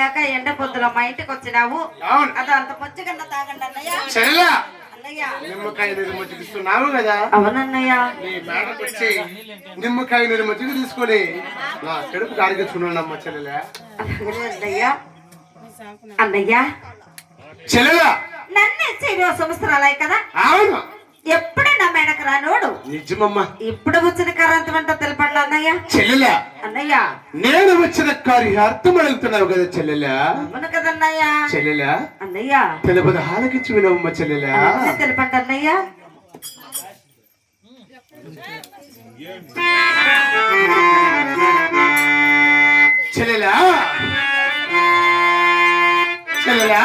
లేక ఎండ పొద్దుల మా ఇంటికి వచ్చినావు. అది అంత పొచ్చుకన్నా తాగండి అన్నయ్య. అన్నయ్య నిమ్మకాయ నిర్మతికిస్తున్నావు కదా. అవునన్నయ్య. నీ మేడకు వచ్చి నిమ్మకాయ నిర్మతికి తీసుకొని నా కడుపు కారిగించుకున్నానమ్మ చెల్లెలా. అన్నయ్య అన్నయ్య చెల్లెలా నన్ను 20 సంవత్సరాలే కదా. అవును. ఎప్పుడే నా మేడకు రానోడు నిజమమ్మా. ఇప్పుడు వచ్చిన కరంతమంట తెలపండి అన్నయ్య. చెల్లెలా అన్నయ్య నేను వచ్చిన కార్యార్థం అడుగుతున్నావు కదా చెల్లెలా. అవును కదన్నయ్య. చెల్లెలా అన్నయ్య తెలుపద హాలకిచ్చి వినవమ్మ చెల్లెలా. తెలపండి అన్నయ్య. చెల్లెలా చెల్లెలా